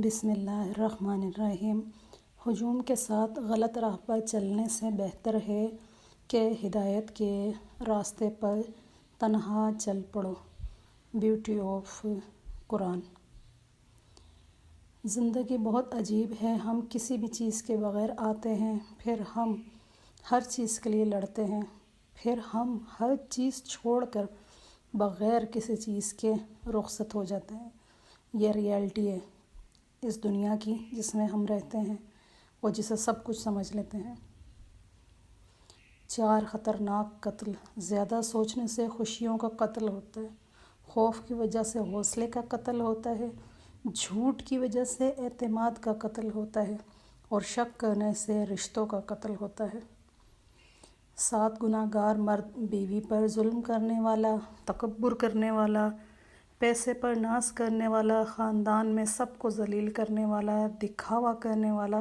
بسم اللہ الرحمن الرحیم۔ ہجوم کے ساتھ غلط راہ پر چلنے سے بہتر ہے کہ ہدایت کے راستے پر تنہا چل پڑو۔ بیوٹی آف قرآن۔ زندگی بہت عجیب ہے، ہم کسی بھی چیز کے بغیر آتے ہیں، پھر ہم ہر چیز کے لیے لڑتے ہیں، پھر ہم ہر چیز چھوڑ کر بغیر کسی چیز کے رخصت ہو جاتے ہیں۔ یہ ریالٹی ہے اس دنیا کی جس میں ہم رہتے ہیں اور جسے سب کچھ سمجھ لیتے ہیں۔ 4 خطرناک قتل۔ زیادہ سوچنے سے خوشیوں کا قتل ہوتا ہے، خوف کی وجہ سے حوصلے کا قتل ہوتا ہے، جھوٹ کی وجہ سے اعتماد کا قتل ہوتا ہے اور شک کرنے سے رشتوں کا قتل ہوتا ہے۔ 7 گناہ گار مرد۔ بیوی پر ظلم کرنے والا، تکبر کرنے والا، پیسے پر ناز کرنے والا، خاندان میں سب کو ذلیل کرنے والا، دکھاوا کرنے والا،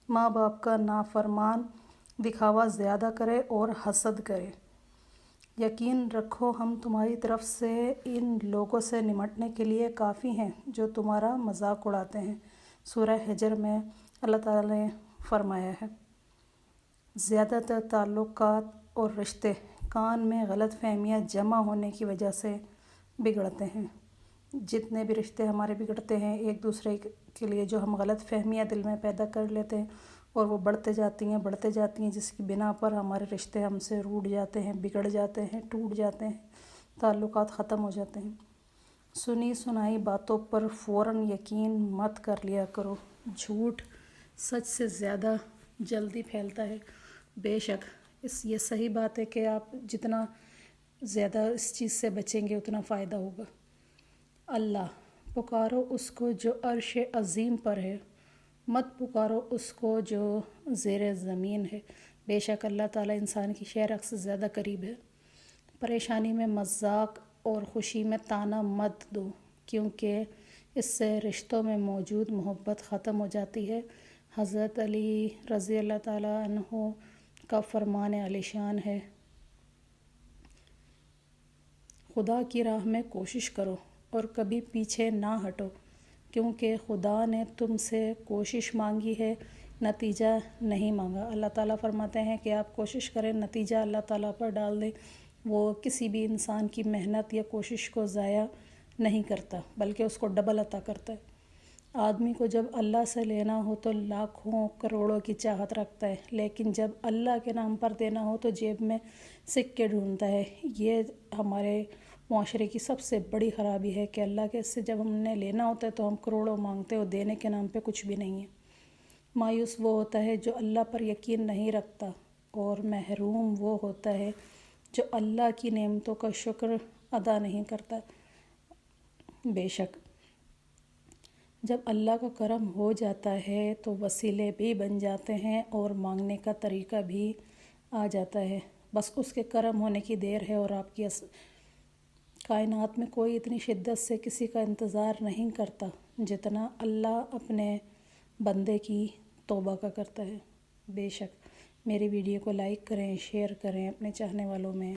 ماں باپ کا نافرمان، دکھاوا زیادہ کرے اور حسد کرے۔ یقین رکھو ہم تمہاری طرف سے ان لوگوں سے نمٹنے کے لیے کافی ہیں جو تمہارا مذاق اڑاتے ہیں۔ سورہ حجر میں اللہ تعالیٰ نے فرمایا ہے، زیادہ تر تعلقات اور رشتے کان میں غلط فہمیاں جمع ہونے کی وجہ سے بگڑتے ہیں۔ جتنے بھی رشتے ہمارے بگڑتے ہیں ایک دوسرے کے لیے جو ہم غلط فہمیاں دل میں پیدا کر لیتے ہیں اور وہ بڑھتے جاتی ہیں جس کی بنا پر ہمارے رشتے ہم سے روٹ جاتے ہیں، بگڑ جاتے ہیں، ٹوٹ جاتے ہیں، تعلقات ختم ہو جاتے ہیں۔ سنی سنائی باتوں پر فوراً یقین مت کر لیا کرو۔ جھوٹ سچ سے زیادہ جلدی پھیلتا ہے۔ بے شک یہ صحیح بات ہے کہ آپ جتنا زیادہ اس چیز سے بچیں گے اتنا فائدہ ہوگا۔ اللہ، پکارو اس کو جو عرش عظیم پر ہے، مت پکارو اس کو جو زیر زمین ہے۔ بے شک اللہ تعالیٰ انسان کی شہرخ سے زیادہ قریب ہے۔ پریشانی میں مذاق اور خوشی میں طعنہ مت دو، کیونکہ اس سے رشتوں میں موجود محبت ختم ہو جاتی ہے۔ حضرت علی رضی اللہ تعالیٰ عنہ کا فرمان عالی شان ہے، خدا کی راہ میں کوشش کرو اور کبھی پیچھے نہ ہٹو، کیونکہ خدا نے تم سے کوشش مانگی ہے، نتیجہ نہیں مانگا۔ اللہ تعالیٰ فرماتے ہیں کہ آپ کوشش کریں، نتیجہ اللہ تعالیٰ پر ڈال دیں۔ وہ کسی بھی انسان کی محنت یا کوشش کو ضائع نہیں کرتا بلکہ اس کو ڈبل عطا کرتا ہے۔ آدمی کو جب اللہ سے لینا ہو تو لاکھوں کروڑوں کی چاہت رکھتا ہے، لیکن جب اللہ کے نام پر دینا ہو تو جیب میں سکے ڈھونڈتا ہے۔ یہ ہمارے معاشرے کی سب سے بڑی خرابی ہے کہ اللہ کے سے جب ہم نے لینا ہوتا ہے تو ہم کروڑوں مانگتے ہیں اور دینے کے نام پہ کچھ بھی نہیں ہے۔ مایوس وہ ہوتا ہے جو اللہ پر یقین نہیں رکھتا، اور محروم وہ ہوتا ہے جو اللہ کی نعمتوں کا شکر ادا نہیں کرتا۔ بے شک جب اللہ کا کرم ہو جاتا ہے تو وسیلے بھی بن جاتے ہیں اور مانگنے کا طریقہ بھی آ جاتا ہے، بس اس کے کرم ہونے کی دیر ہے۔ اور آپ کی کائنات میں کوئی اتنی شدت سے کسی کا انتظار نہیں کرتا جتنا اللہ اپنے بندے کی توبہ کا کرتا ہے۔ بے شک میری ویڈیو کو لائک کریں، شیئر کریں اپنے چاہنے والوں میں۔